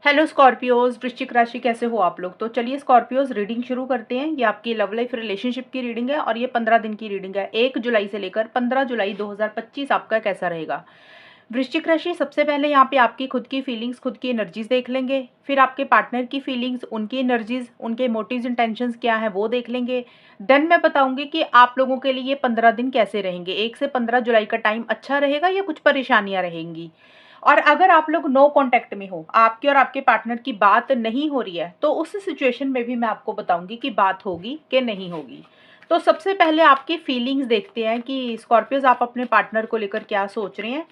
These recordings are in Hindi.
हेलो स्कॉर्पियोज, वृश्चिक राशि कैसे हो आप लोग। तो चलिए स्कॉर्पियोज रीडिंग शुरू करते हैं। ये आपकी लव लाइफ रिलेशनशिप की रीडिंग है और ये 15 दिन की रीडिंग है। 1 जुलाई से लेकर 15 जुलाई 2025 आपका कैसा रहेगा। वृश्चिक राशि, सबसे पहले यहाँ पे आपकी खुद की फीलिंग्स, खुद की एनर्जीज देख लेंगे। फिर आपके पार्टनर की फीलिंग्स, उनकी एनर्जीज, उनके मोटिव्स इंटेंशंस क्या है वो देख लेंगे। देन मैं बताऊंगी कि आप लोगों के लिए ये 15 दिन कैसे रहेंगे। 1 से 15 जुलाई का टाइम अच्छा रहेगा या कुछ परेशानियां रहेंगी। और अगर आप लोग नो कांटेक्ट में हो, आपके और आपके पार्टनर की बात नहीं हो रही है, तो उस सिचुएशन में भी मैं आपको बताऊंगी कि बात होगी कि नहीं होगी। तो सबसे पहले आपकी फीलिंग्स देखते हैं कि स्कॉर्पियोज आप अपने पार्टनर को लेकर क्या सोच रहे हैं।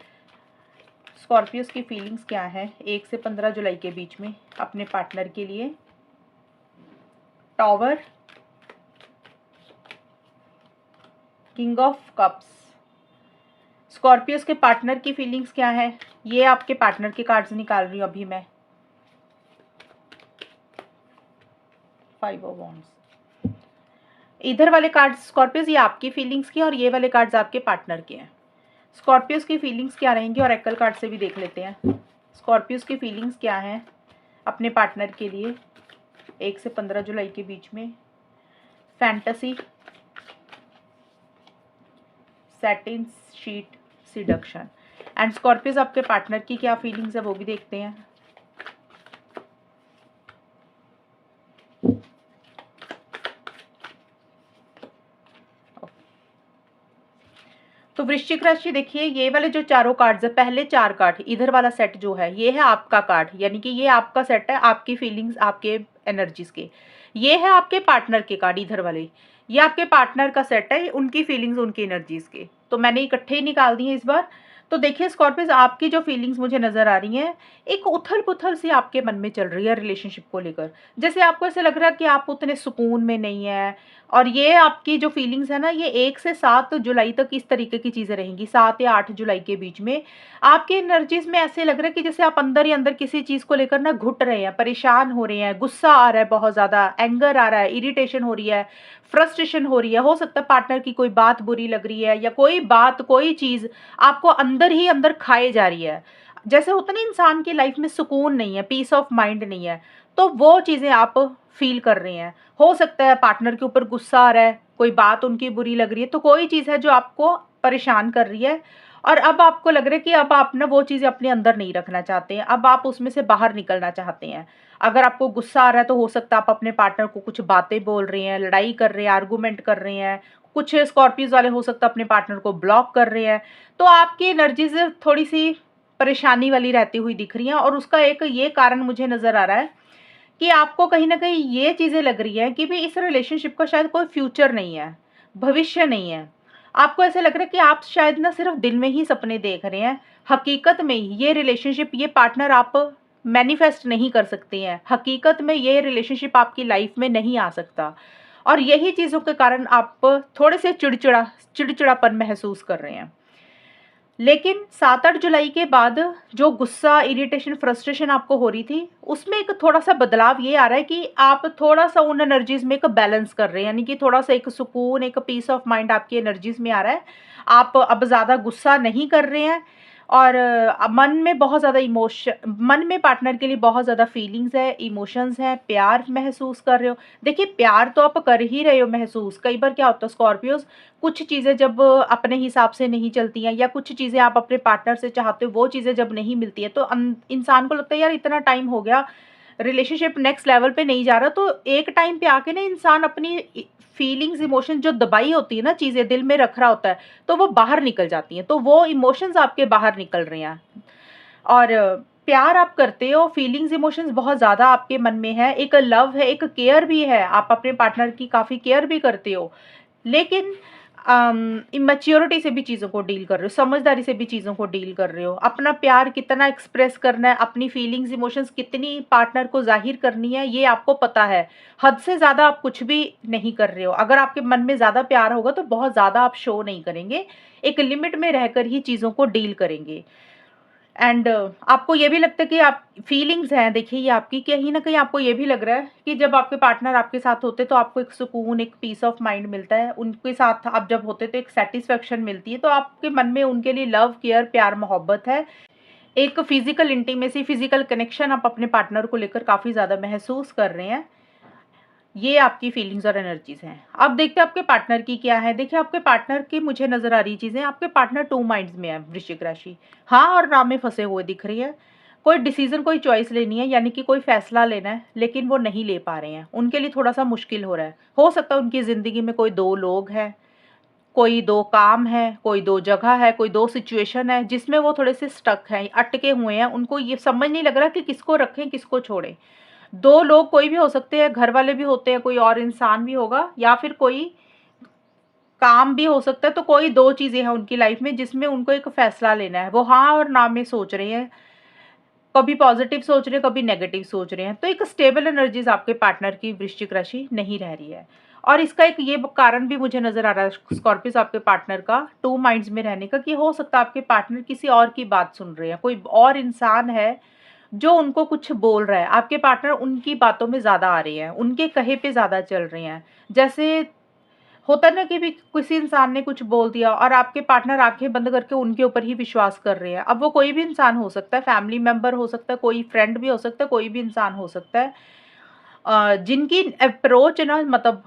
स्कॉर्पियोज की फीलिंग्स क्या है 1 से 15 जुलाई के बीच में अपने पार्टनर के लिए। Tower, king of cups. Scorpios के पार्टनर की फीलिंग्स क्या है, ये आपके पार्टनर के कार्ड्स निकाल रही हूँ अभी मैं। 5 ऑफ वॉन्ड्स। इधर वाले कार्ड्स स्कॉर्पियोज ये आपकी फीलिंग्स की और ये वाले कार्ड्स आपके पार्टनर के हैं। स्कॉर्पियोज की फीलिंग्स क्या रहेंगी और एक्ल कार्ड से भी देख लेते हैं। स्कॉर्पियोज की फीलिंग्स क्या हैं अपने पार्टनर के लिए 1 से 15 जुलाई के बीच में। Fantasy, satin sheet, seduction. And Scorpios आपके पार्टनर की क्या फीलिंग्स है वो भी देखते हैं। तो वृश्चिक राशि देखिए, ये वाले जो चारों कार्ड्स है, पहले 4 कार्ड, इधर वाला सेट जो है ये है आपका कार्ड, यानी कि ये आपका सेट है आपकी फीलिंग्स, आपके एनर्जीज के। ये है आपके पार्टनर के कार्ड, इधर वाले ये आपके पार्टनर का सेट है, उनकी फीलिंग्स, उनकी एनर्जीज के। तो मैंने इकट्ठे ही निकाल दिए इस बार। तो देखिए स्कॉर्पियोज, आपकी जो फीलिंग्स मुझे नजर आ रही हैं, एक उथल पुथल सी आपके मन में चल रही है रिलेशनशिप को लेकर। जैसे आपको ऐसे लग रहा है कि आप उतने सुकून में नहीं है। और ये आपकी जो फीलिंग्स है ना, ये 1 से 7 जुलाई तक इस तरीके की चीज़ें रहेंगी। 7 या 8 जुलाई के बीच में आपकी एनर्जीज में ऐसे लग रहा है कि जैसे आप अंदर ही अंदर किसी चीज़ को लेकर ना घुट रहे हैं, परेशान हो रहे हैं, गुस्सा आ रहा है, बहुत ज़्यादा एंगर आ रहा है, इरिटेशन हो रही है, फ्रस्ट्रेशन हो रही है। हो सकता है पार्टनर की कोई बात बुरी लग रही है या कोई बात, कोई चीज़ आपको अंदर ही अंदर खाए जा रही है। जैसे होता ना, इंसान की लाइफ में सुकून नहीं है, पीस ऑफ माइंड नहीं है, तो वो चीज़ें आप फील कर रहे हैं। हो सकता है पार्टनर के ऊपर गुस्सा आ रहा है, कोई बात उनकी बुरी लग रही है, तो कोई चीज़ है जो आपको परेशान कर रही है। और अब आपको लग रहा है कि अब आप ना वो चीज़ें अपने अंदर नहीं रखना चाहते हैं, अब आप उसमें से बाहर निकलना चाहते हैं। अगर आपको गुस्सा आ रहा है तो हो सकता है आप अपने पार्टनर को कुछ बातें बोल रहे हैं, लड़ाई कर रहे हैं, आर्गूमेंट कर रहे हैं। कुछ स्कॉर्पियोज वाले हो सकता है अपने पार्टनर को ब्लॉक कर रहे हैं। तो आपकी एनर्जीज थोड़ी सी परेशानी वाली रहती हुई दिख रही हैं। और उसका एक ये कारण मुझे नज़र आ रहा है कि आपको कहीं न कहीं ये चीज़ें लग रही हैं कि भई इस रिलेशनशिप का शायद कोई फ्यूचर नहीं है, भविष्य नहीं है। आपको ऐसा लग रहा है कि आप शायद ना सिर्फ़ दिल में ही सपने देख रहे हैं, हकीकत में ये रिलेशनशिप, ये पार्टनर आप मैनिफेस्ट नहीं कर सकते हैं। हकीकत में ये रिलेशनशिप आपकी लाइफ़ में नहीं आ सकता। और यही चीज़ों के कारण आप थोड़े से चिड़चिड़ापन महसूस कर रहे हैं। लेकिन 7-8 जुलाई के बाद जो गुस्सा, इरिटेशन, फ्रस्ट्रेशन आपको हो रही थी, उसमें एक थोड़ा-सा बदलाव ये आ रहा है कि आप थोड़ा-सा उन एनर्जीज़ में एक बैलेंस कर रहे हैं, यानी कि थोड़ा-सा एक सुकून, एक पीस ऑफ माइंड आपकी एनर्जीज़ में आ रहा है। आप अब ज़्यादा गुस्सा नहीं कर रहे हैं और मन में बहुत ज़्यादा मन में पार्टनर के लिए बहुत ज़्यादा फीलिंग्स है, इमोशंस हैं, प्यार महसूस कर रहे हो। देखिए, प्यार तो आप कर ही रहे हो महसूस। कई बार क्या होता है स्कॉर्पियोज़, कुछ चीज़ें जब अपने हिसाब से नहीं चलती हैं या कुछ चीज़ें आप अपने पार्टनर से चाहते हो, वो चीज़ें जब नहीं मिलती हैं, तो इंसान को लगता है यार इतना टाइम हो गया, रिलेशनशिप नेक्स्ट लेवल पे नहीं जा रहा। तो एक टाइम पे आके ना इंसान अपनी फीलिंग्स, इमोशंस जो दबाई होती है ना, चीज़ें दिल में रख रहा होता है, तो वो बाहर निकल जाती हैं। तो वो इमोशंस आपके बाहर निकल रहे हैं। और प्यार आप करते हो, फीलिंग्स, इमोशंस बहुत ज़्यादा आपके मन में है, एक लव है, एक केयर भी है, आप अपने पार्टनर की काफ़ी केयर भी करते हो। लेकिन इमैच्योरिटी से भी चीज़ों को डील कर रहे हो, समझदारी से भी चीज़ों को डील कर रहे हो। अपना प्यार कितना एक्सप्रेस करना है, अपनी फीलिंग्स, इमोशंस कितनी पार्टनर को ज़ाहिर करनी है, ये आपको पता है। हद से ज़्यादा आप कुछ भी नहीं कर रहे हो। अगर आपके मन में ज़्यादा प्यार होगा तो बहुत ज़्यादा आप शो नहीं करेंगे, एक लिमिट में रहकर ही चीज़ों को डील करेंगे। एंड आपको ये भी लगता है कि आप फीलिंग्स हैं, देखिए ये आपकी कहीं न कहीं आपको ये भी लग रहा है कि जब आपके पार्टनर आपके साथ होते हैं तो आपको एक सुकून, एक पीस ऑफ माइंड मिलता है। उनके साथ आप जब होते तो एक सैटिस्फैक्शन मिलती है, तो आपके मन में उनके लिए लव, केयर, प्यार, मोहब्बत है। एक फिजिकल इंटीमेसी, फिजिकल कनेक्शन आप अपने पार्टनर को लेकर काफ़ी ज़्यादा महसूस कर रहे हैं। ये आपकी फीलिंग्स और एनर्जीज़ हैं। अब देखते हैं आपके पार्टनर की क्या है। देखिए आपके पार्टनर की मुझे नज़र आ रही चीज़ें, आपके पार्टनर 2 माइंड्स में है, वृश्चिक राशि। हाँ और ना में फँसे हुए दिख रही है। कोई डिसीज़न, कोई चॉइस लेनी है, यानी कि कोई फ़ैसला लेना है, लेकिन वो नहीं ले पा रहे हैं। उनके लिए थोड़ा-सा मुश्किल हो रहा है। हो सकता है उनकी ज़िंदगी में कोई 2 लोग हैं, कोई 2 काम है, कोई 2 जगह है, कोई 2 सिचुएशन है, जिसमें वो थोड़े से स्टक हैं, अटके हुए हैं। उनको ये समझ नहीं लग रहा कि किसको रखें, किसको छोड़ें। 2 लोग कोई भी हो सकते हैं, घर वाले भी होते हैं, कोई और इंसान भी होगा, या फिर कोई काम भी हो सकता है। तो कोई 2 चीज़ें हैं उनकी लाइफ में जिसमें उनको एक फैसला लेना है। वो हाँ और ना में सोच रहे हैं, कभी पॉजिटिव सोच रहे हैं, कभी नेगेटिव सोच रहे हैं। तो एक स्टेबल एनर्जीज आपके पार्टनर की वृश्चिक राशि नहीं रह रही है। और इसका एक ये कारण भी मुझे नज़र आ रहा है स्कॉर्पियोस आपके पार्टनर का 2 माइंड्स में रहने का, कि हो सकता है आपके पार्टनर किसी और की बात सुन रहे हैं, कोई और इंसान है जो उनको कुछ बोल रहा है। आपके पार्टनर उनकी बातों में ज़्यादा आ रहे हैं, उनके कहे पे ज़्यादा चल रहे हैं। जैसे होता है ना कि भी किसी इंसान ने कुछ बोल दिया और आपके पार्टनर आँखें बंद करके उनके ऊपर ही विश्वास कर रहे हैं। अब वो कोई भी इंसान हो सकता है, फैमिली मेंबर हो सकता है, कोई फ्रेंड भी हो सकता है, कोई भी इंसान हो सकता है। जिनकी अप्रोच है ना, मतलब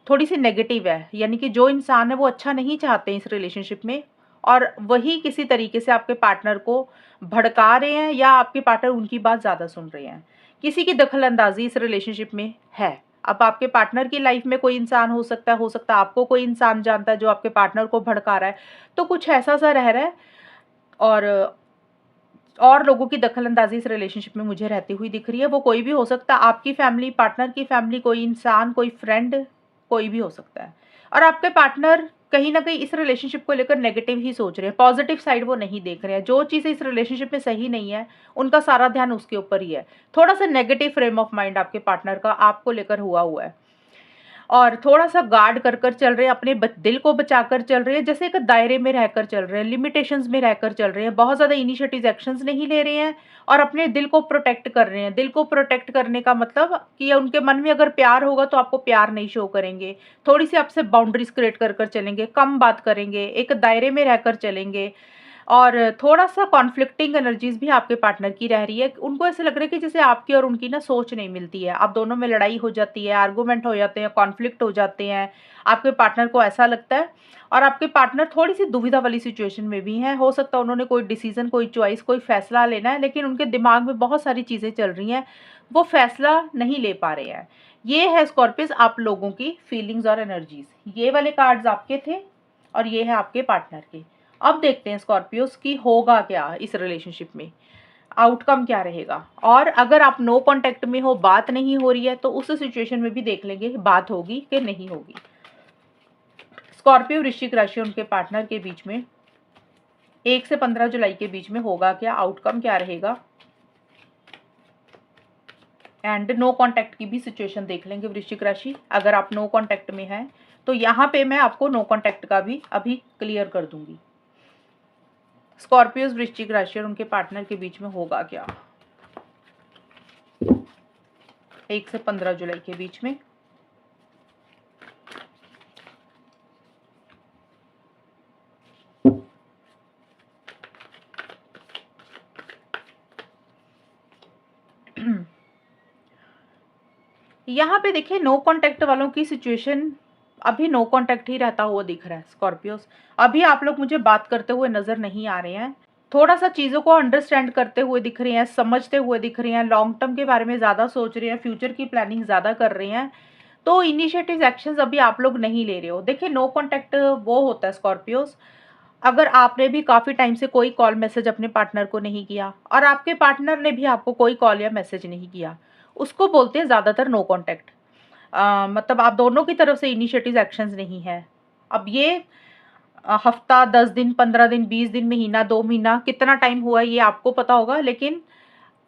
थोड़ी-सी नेगेटिव है, यानी कि जो इंसान है वो अच्छा नहीं चाहते हैं इस रिलेशनशिप में, और वही किसी तरीके से आपके पार्टनर को भड़का रहे हैं, या आपके पार्टनर उनकी बात ज़्यादा सुन रहे हैं। किसी की दखल-अंदाज़ी इस रिलेशनशिप में है। अब आपके पार्टनर की लाइफ में कोई इंसान हो सकता है आपको कोई इंसान जानता है जो आपके पार्टनर को भड़का रहा है। तो कुछ ऐसा-सा रह रहा है, और लोगों की दखल-अंदाज़ी इस रिलेशनशिप में मुझे रहती हुई दिख रही है। वो कोई भी हो सकता है, आपकी फैमिली, पार्टनर की फैमिली, कोई इंसान, कोई फ्रेंड, कोई भी हो सकता है। और आपके पार्टनर कहीं न कहीं इस रिलेशनशिप को लेकर नेगेटिव ही सोच रहे हैं, पॉज़िटिव साइड वो नहीं देख रहे हैं। जो चीज़ें इस रिलेशनशिप में सही नहीं है, उनका सारा ध्यान उसके ऊपर ही है। थोड़ा-सा नेगेटिव फ्रेम ऑफ माइंड आपके पार्टनर का आपको लेकर हुआ है। और थोड़ा-सा गार्ड कर चल रहे हैं, अपने दिल को बचाकर चल रहे हैं, जैसे एक दायरे में रहकर चल रहे हैं, लिमिटेशंस में रहकर चल रहे हैं, बहुत ज़्यादा इनिशिएटिव एक्शंस नहीं ले रहे हैं, और अपने दिल को प्रोटेक्ट कर रहे हैं। दिल को प्रोटेक्ट करने का मतलब कि उनके मन में अगर प्यार होगा तो आपको प्यार नहीं शो करेंगे, थोड़ी-सी आपसे बाउंड्रीज़ क्रिएट कर चलेंगे, कम बात करेंगे, एक दायरे में रहकर चलेंगे। और थोड़ा-सा कॉन्फ्लिक्टिंग एनर्जीज़ भी आपके पार्टनर की रह रही है। उनको ऐसा लग रहा है कि जैसे आपकी और उनकी ना सोच नहीं मिलती है। आप दोनों में लड़ाई हो जाती है, आर्गुमेंट हो जाते हैं, कॉन्फ्लिक्ट हो जाते हैं। आपके पार्टनर को ऐसा लगता है, और आपके पार्टनर थोड़ी-सी दुविधा वाली सिचुएशन में भी हैं। हो सकता है उन्होंने कोई डिसीज़न, कोई चॉइस, कोई फ़ैसला लेना है, लेकिन उनके दिमाग में बहुत सारी चीज़ें चल रही हैं। वो फ़ैसला नहीं ले पा रहे हैं। ये है स्कॉर्पियस आप लोगों की फीलिंग्स और एनर्जीज़। ये वाले कार्ड्स आपके थे, और ये है आपके पार्टनर के। अब देखते हैं स्कॉर्पियोस की होगा क्या इस रिलेशनशिप में, आउटकम क्या रहेगा। और अगर आप नो कांटेक्ट में हो, बात नहीं हो रही है, तो उस सिचुएशन में भी देख लेंगे बात होगी कि नहीं होगी। स्कॉर्पियो वृश्चिक राशि उनके पार्टनर के बीच में 1 से 15 जुलाई के बीच में होगा क्या, आउटकम क्या रहेगा, एंड नो कांटेक्ट की भी सिचुएशन देख लेंगे वृश्चिक राशि। अगर आप नो कांटेक्ट में हैं तो यहाँ पे मैं आपको नो कांटेक्ट का भी अभी क्लियर कर दूंगी। स्कॉर्पियोस वृश्चिक राशि और उनके पार्टनर के बीच में होगा क्या 1 से 15 जुलाई के बीच में। यहाँ पे देखिए नो कांटेक्ट वालों की सिचुएशन अभी नो कांटेक्ट ही रहता हुआ दिख रहा है स्कॉर्पियोस। अभी आप लोग मुझे बात करते हुए नजर नहीं आ रहे हैं, थोड़ा सा चीज़ों को अंडरस्टैंड करते हुए दिख रहे हैं, समझते हुए दिख रहे हैं, लॉन्ग टर्म के बारे में ज़्यादा सोच रहे हैं, फ्यूचर की प्लानिंग ज़्यादा कर रहे हैं। तो इनिशिएटिव एक्शंस अभी आप लोग नहीं ले रहे हो। देखिए नो कांटेक्ट वो होता है स्कॉर्पियोस, अगर आपने भी काफ़ी टाइम से कोई कॉल मैसेज अपने पार्टनर को नहीं किया, और आपके पार्टनर ने भी आपको कोई कॉल या मैसेज नहीं किया, उसको बोलते हैं ज़्यादातर नो कांटेक्ट। मतलब आप दोनों की तरफ से इनिशिएटिव एक्शंस नहीं है। अब ये हफ्ता, 10 दिन, 15 दिन, 20 दिन, महीना, 2 महीना, कितना टाइम हुआ है ये आपको पता होगा, लेकिन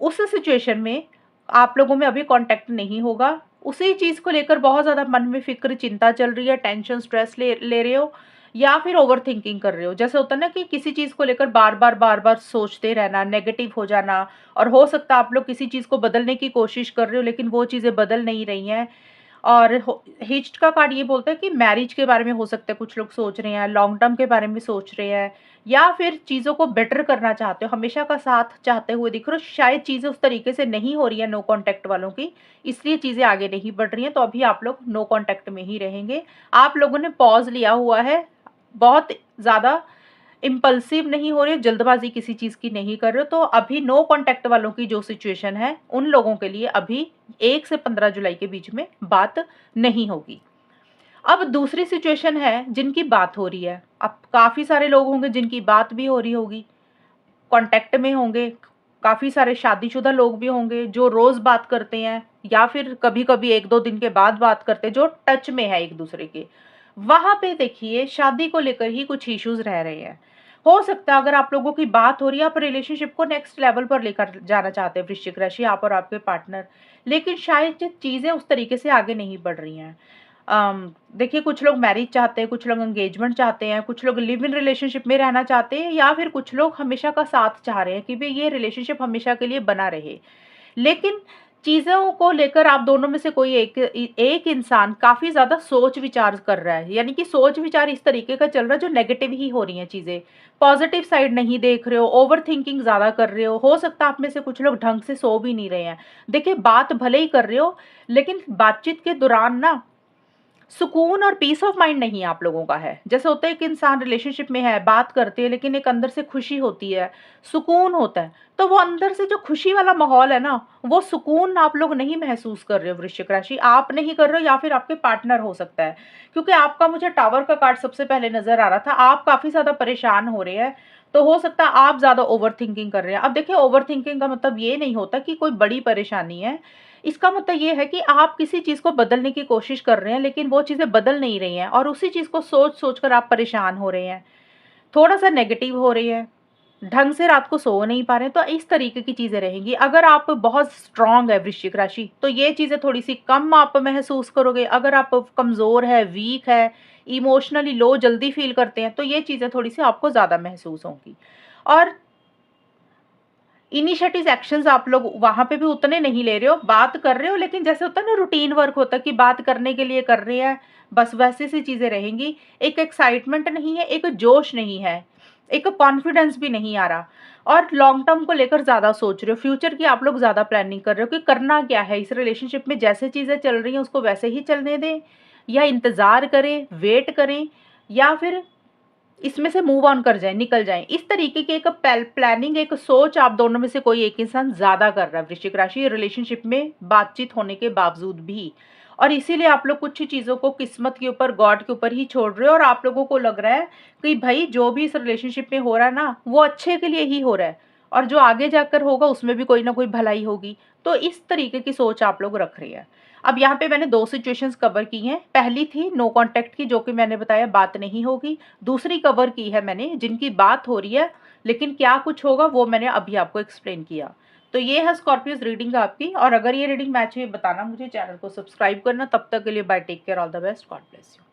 उस सिचुएशन में आप लोगों में अभी कांटेक्ट नहीं होगा। उसी चीज़ को लेकर बहुत ज़्यादा मन में फ़िक्र, चिंता चल रही है, टेंशन, स्ट्रेस ले ले रहे हो, या फिर ओवरथिंकिंग कर रहे हो। जैसे होता है ना कि किसी चीज़ को लेकर बार-बार सोचते रहना, नेगेटिव हो जाना, और हो सकता है आप लोग किसी चीज़ को बदलने की कोशिश कर रहे हो, लेकिन वो चीज़ें बदल नहीं रही हैं। और हिच्ड का कार्ड ये बोलता है कि मैरिज के बारे में हो सकता है कुछ लोग सोच रहे हैं, लॉन्ग टर्म के बारे में सोच रहे हैं, या फिर चीज़ों को बेटर करना चाहते हो, हमेशा का साथ चाहते हुए दिख रहे हो। शायद चीज़ें उस तरीके से नहीं हो रही है नो कॉन्टैक्ट वालों की, इसलिए चीज़ें आगे नहीं बढ़ रही हैं, तो अभी आप लोग नो कॉन्टैक्ट में ही रहेंगे। आप लोगों ने पॉज़ लिया हुआ है, बहुत ज़्यादा इम्पल्सिव नहीं हो रहे हो, जल्दबाजी किसी चीज़ की नहीं कर रहे हो, तो अभी नो कॉन्टैक्ट वालों की जो सिचुएशन है, उन लोगों के लिए अभी 1 से 15 जुलाई के बीच में बात नहीं होगी। अब दूसरी सिचुएशन है जिनकी बात हो रही है। अब काफ़ी सारे लोग होंगे जिनकी बात भी हो रही होगी, कॉन्टैक्ट में होंगे, काफ़ी सारे शादीशुदा लोग भी होंगे जो रोज़ बात करते हैं या फिर कभी-कभी 1-2 दिन के बाद बात करते हैं, जो टच में है एक-दूसरे के। वहाँ पे देखिए शादी को लेकर ही कुछ इश्यूज़ रह रहे हैं। हो सकता है अगर आप लोगों की बात हो रही है, आप रिलेशनशिप को नेक्स्ट लेवल पर लेकर जाना चाहते हैं वृश्चिक राशि, आप और आपके पार्टनर, लेकिन शायद चीज़ें उस तरीके से आगे नहीं बढ़ रही हैं। देखिए कुछ लोग मैरिज चाहते हैं, कुछ लोग एंगेजमेंट चाहते हैं, कुछ लोग लिव इन रिलेशनशिप में रहना चाहते हैं, या फिर कुछ लोग हमेशा का साथ चाह रहे हैं कि भई ये रिलेशनशिप हमेशा के लिए बना रहे। लेकिन चीज़ों को लेकर आप दोनों में से कोई एक इंसान काफ़ी ज़्यादा सोच-विचार कर रहा है, यानी कि सोच-विचार इस तरीके का चल रहा है जो नेगेटिव ही हो रही हैं चीज़ें। पॉज़िटिव साइड नहीं देख रहे हो, ओवरथिंकिंग ज़्यादा कर रहे हो सकता है आप में से कुछ लोग ढंग से सो भी नहीं रहे हैं। देखिए बात भले ही कर रहे हो, लेकिन बातचीत के दौरान ना सुकून और पीस ऑफ माइंड नहीं आप लोगों का है। जैसे होता है कि इंसान रिलेशनशिप में है, बात करते हैं, लेकिन एक अंदर से खुशी होती है, सुकून होता है। तो वो अंदर से जो खुशी वाला माहौल है ना, वो सुकून आप लोग नहीं महसूस कर रहे हो वृश्चिक राशि। आप नहीं कर रहे हो या फिर आपके पार्टनर हो सकता है। क्योंकि आपका मुझे टावर का कार्ड सबसे पहले नज़र आ रहा था। आप काफ़ी ज़्यादा परेशान हो रहे हैं, तो हो सकता है आप ज़्यादा ओवरथिंकिंग कर रहे हैं। अब देखिए ओवरथिंकिंग का मतलब ये नहीं होता कि कोई बड़ी परेशानी है। इसका मतलब ये है कि आप किसी चीज़ को बदलने की कोशिश कर रहे हैं, लेकिन वो चीज़ें बदल नहीं रही हैं और उसी चीज़ को सोच-सोच कर आप परेशान हो रहे हैं। थोड़ा-सा नेगेटिव हो रही है, ढंग से रात को सो नहीं पा रहे हैं, तो इस तरीके की चीज़ें रहेंगी। अगर आप बहुत स्ट्रॉन्ग है वृश्चिक राशि, तो ये चीज़ें थोड़ी-सी कम आप महसूस करोगे। अगर आप कमज़ोर है, वीक है, इमोशनली लो जल्दी फ़ील करते हैं, तो ये चीज़ें थोड़ी-सी आपको ज़्यादा महसूस होंगी। और इनिशिएटिव एक्शंस आप लोग वहाँ पे भी उतने नहीं ले रहे हो, बात कर रहे हो, लेकिन जैसे होता है ना रूटीन वर्क होता है कि बात करने के लिए कर रहे हैं, बस वैसी सी चीज़ें रहेंगी। एक एक्साइटमेंट नहीं है, एक जोश नहीं है, एक कॉन्फिडेंस भी नहीं आ रहा और लॉन्ग टर्म को लेकर ज़्यादा सोच रहे हो, फ्यूचर की आप लोग ज़्यादा प्लानिंग कर रहे हो कि करना क्या है इस रिलेशनशिप में, जैसे चीज़ें चल रही हैं उसको वैसे ही चलने दें या इंतज़ार करें, वेट करें, या फिर इसमें से मूव ऑन कर जाएँ, निकल जाएँ। इस तरीके की एक प्लानिंग, एक सोच आप दोनों में से कोई एक इंसान ज़्यादा कर रहा है वृश्चिक राशि रिलेशनशिप में बातचीत होने के बावजूद भी। और इसीलिए आप लोग कुछ चीज़ों को किस्मत के ऊपर, गॉड के ऊपर ही छोड़ रहे हो और आप लोगों को लग रहा है कि भई जो भी इस रिलेशनशिप में हो रहा है ना, वो अच्छे के लिए ही हो रहा है और जो आगे जाकर होगा उसमें भी कोई ना कोई भलाई होगी। तो इस तरीके की सोच आप लोग रख रहे हैं। अब यहाँ पे मैंने 2 सिचुएशंस कवर की हैं। पहली थी नो कॉन्टैक्ट की, जो कि मैंने बताया बात नहीं होगी। दूसरी कवर की है मैंने जिनकी बात हो रही है, लेकिन क्या कुछ होगा वो मैंने अभी आपको एक्सप्लेन किया। तो ये है स्कॉर्पियोज़ रीडिंग आपकी, और अगर ये रीडिंग मैच हुई बताना मुझे, चैनल को सब्सक्राइब करना। तब तक के लिए bye, take care, all the best, God bless you.